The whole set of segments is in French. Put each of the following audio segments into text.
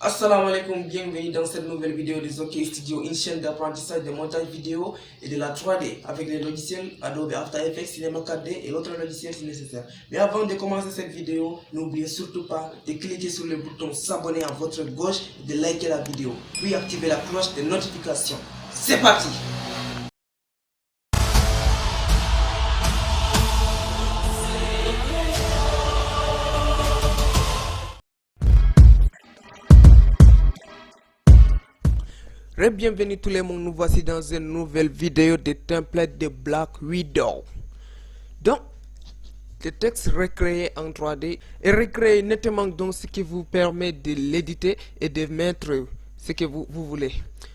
Assalamu alaikum, bienvenue dans cette nouvelle vidéo de Zoké Studio, une chaîne d'apprentissage de montage vidéo et de la 3D avec les logiciels Adobe After Effects, Cinema 4D et autres logiciels si nécessaire. Mais avant de commencer cette vidéo, n'oubliez surtout pas de cliquer sur le bouton s'abonner à votre gauche et de liker la vidéo, puis activer la cloche de notification. C'est parti! Bienvenue tout le monde, nous voici dans une nouvelle vidéo de template de Black Widow. Donc, le texte recréé en 3D est recréé nettement, donc ce qui vous permet de l'éditer et de mettre ce que vous voulez.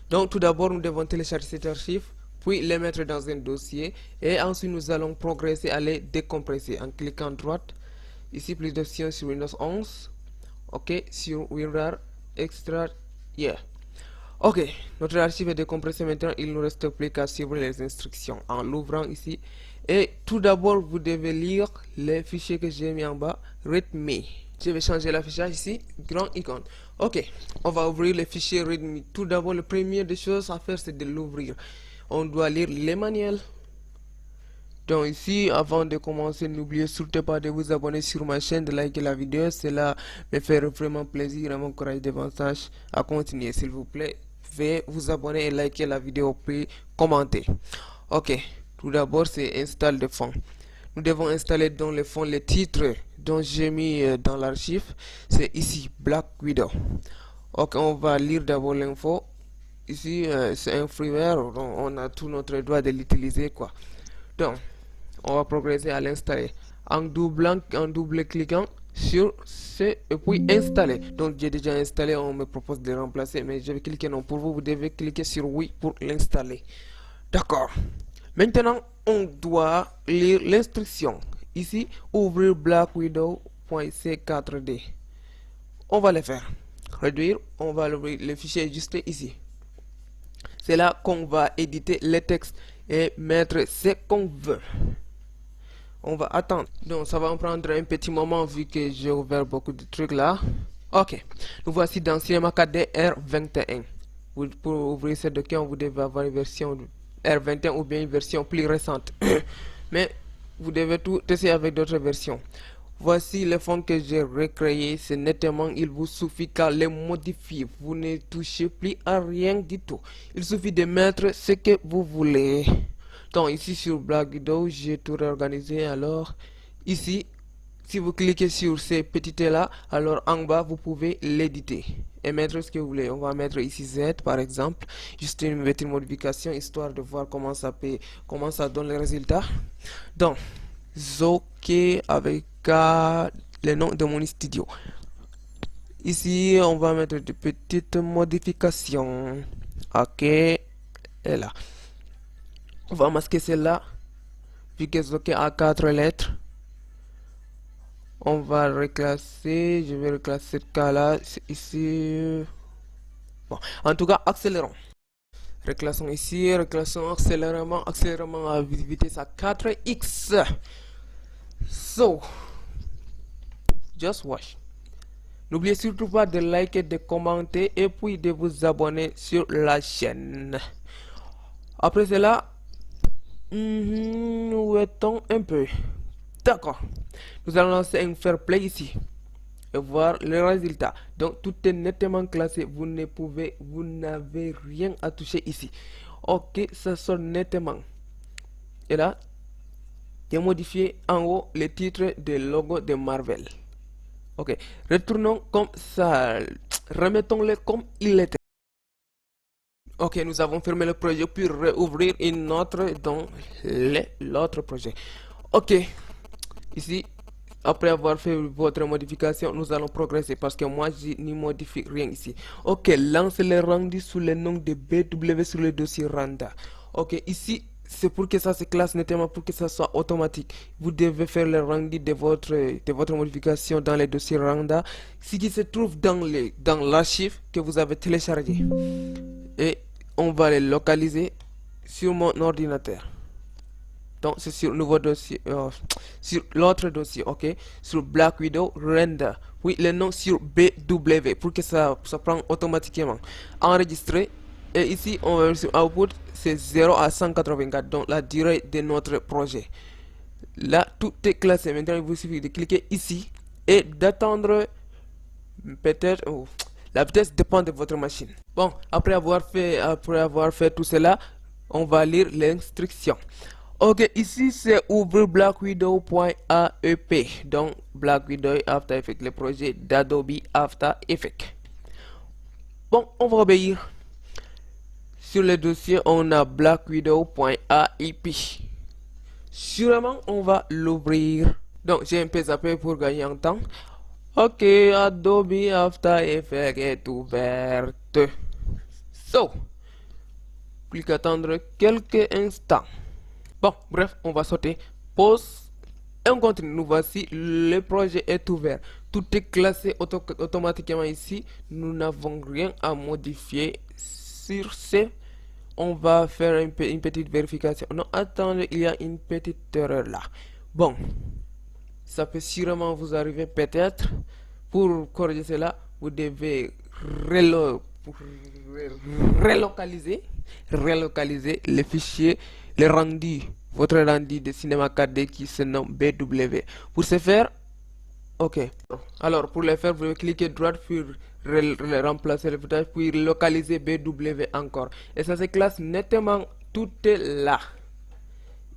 Donc tout d'abord nous devons télécharger cet archive, puis les mettre dans un dossier et ensuite nous allons progresser à les décompresser en cliquant à droite. Ici plus d'options sur Windows 11, ok, sur WinRAR, Extract, yeah. Ok, notre archive est décompressé maintenant, il ne nous reste plus qu'à suivre les instructions en l'ouvrant ici. Et tout d'abord, vous devez lire les fichiers que j'ai mis en bas, readme. Je vais changer l'affichage ici, grand icône. Ok, on va ouvrir le fichier readme. Tout d'abord, la première des choses à faire, c'est de l'ouvrir. On doit lire les manuels. Donc ici, avant de commencer, n'oubliez surtout pas de vous abonner sur ma chaîne, de liker la vidéo. Cela me fait vraiment plaisir et m'encourage davantage à continuer. S'il vous plaît, veuillez vous abonner et liker la vidéo, puis commenter. Ok, tout d'abord, c'est install de fond. Nous devons installer dans le fond les titres dont j'ai mis dans l'archive. C'est ici, Black Widow. Ok, on va lire d'abord l'info. Ici, c'est un freeware, donc on a tout notre droit de l'utiliser, quoi. Donc, on va progresser à l'installer en double cliquant sur ce et puis installer. Donc j'ai déjà installé, on me propose de remplacer, mais je vais cliquer non. Pour vous, vous devez cliquer sur oui pour l'installer. D'accord. Maintenant, on doit lire l'instruction. Ici, ouvrir blackwidow.c4d. On va le faire. Réduire, on va ouvrir le fichier juste ici. C'est là qu'on va éditer les textes et mettre ce qu'on veut. On va attendre. Donc ça va en prendre un petit moment vu que j'ai ouvert beaucoup de trucs là. Ok. Nous voici dans Cinema 4D R21. Pour ouvrir ce document, vous devez avoir une version R21 ou bien une version plus récente. Mais vous devez tout essayer avec d'autres versions. Voici le fond que j'ai recréé. C'est nettement, il vous suffit qu'à les modifier. Vous ne touchez plus à rien du tout. Il suffit de mettre ce que vous voulez. Donc ici sur Black Widow, j'ai tout réorganisé. Alors ici, si vous cliquez sur ces petites là, alors en bas vous pouvez l'éditer et mettre ce que vous voulez. On va mettre ici Z par exemple, juste une petite modification histoire de voir comment ça donne les résultats. Donc Zoké avec le nom de mon studio. Ici on va mettre des petites modifications. Ok, et là on va masquer celle-là, vu que Zoké a 4 lettres. On va reclasser, je vais reclasser ce cas-là, ici. Bon, en tout cas, accélérons. Reclassons ici, reclassons accélérément à vitesse à 4x. So, just watch. N'oubliez surtout pas de liker, de commenter et puis de vous abonner sur la chaîne. Après cela, nous étons un peu. D'accord. Nous allons lancer un fair play ici et voir le résultat. Donc tout est nettement classé. Vous n'avez rien à toucher ici. Ok, ça sort nettement. Et là, j'ai modifié en haut les titres des logos de Marvel. Ok, retournons comme ça. Remettons-le comme il était. Ok, nous avons fermé le projet puis réouvrir une autre dans l'autre projet. Ok, ici, après avoir fait votre modification, nous allons progresser parce que moi, je n'y modifie rien ici. Ok, lance le rendu sous le nom de BW sur le dossier Randa. Ok, ici, c'est pour que ça se classe nettement, pour que ça soit automatique. Vous devez faire le rendu de votre modification dans le dossier Randa, ce qui se trouve dans l'archive que vous avez téléchargé. Et on va les localiser sur mon ordinateur. Donc c'est sur nouveau dossier, sur l'autre dossier, ok, sur Black Widow Render. Oui, le nom sur BW pour que ça prend automatiquement. Enregistré. Et ici, on va sur Output, c'est 0 à 184, donc la durée de notre projet. Là, tout est classé. Maintenant, il vous suffit de cliquer ici et d'attendre peut-être. Oh, la vitesse dépend de votre machine. Bon, après avoir fait tout cela, on va lire l'instruction. Ok, ici c'est ouvrir blackwidow.aep. Donc, Black Widow After Effects, le projet d'Adobe After Effects. Bon, on va obéir. Sur le dossier, on a blackwidow.aep. Sûrement, on va l'ouvrir. Donc, j'ai un peu zappé pour gagner en temps. Ok, Adobe After Effects est ouverte. So, plus qu'attendre quelques instants. Bon, bref, on va sauter. Pause. Et on continue. Nous voici, le projet est ouvert. Tout est classé automatiquement ici. Nous n'avons rien à modifier. Sur ce, on va faire une petite vérification. Non, attendez, il y a une petite erreur là. Bon, ça peut sûrement vous arriver peut-être. Pour corriger cela, vous devez relocaliser le fichier, le rendu, votre rendu de cinéma 4D qui se nomme BW. Pour ce faire, ok. Alors, pour le faire, vous cliquez droite puis remplacer le footage, puis localiser BW encore. Et ça se classe nettement, tout est là.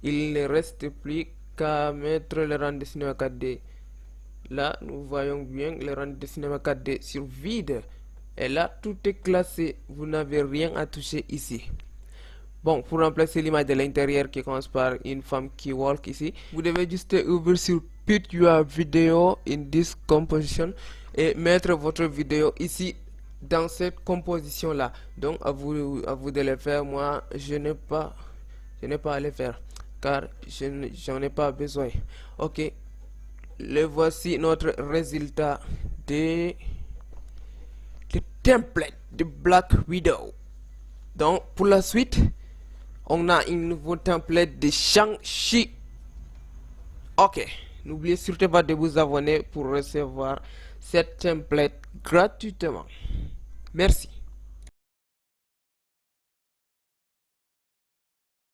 Il ne reste plus qu'à mettre le rendu de cinéma 4D. Là, nous voyons bien le rendu de cinéma 4D sur vide. Et là, tout est classé. Vous n'avez rien à toucher ici. Bon, pour remplacer l'image de l'intérieur qui commence par une femme qui walk ici, vous devez juste ouvrir sur Put your video in this composition et mettre votre vidéo ici dans cette composition là. Donc à vous de le faire. Moi, je n'ai pas à le faire car j'en ai pas besoin. Ok, le voici notre résultat de template de Black Widow. Donc pour la suite, on a un nouveau template de Shang-Chi. Ok, n'oubliez surtout pas de vous abonner pour recevoir cette template gratuitement. Merci.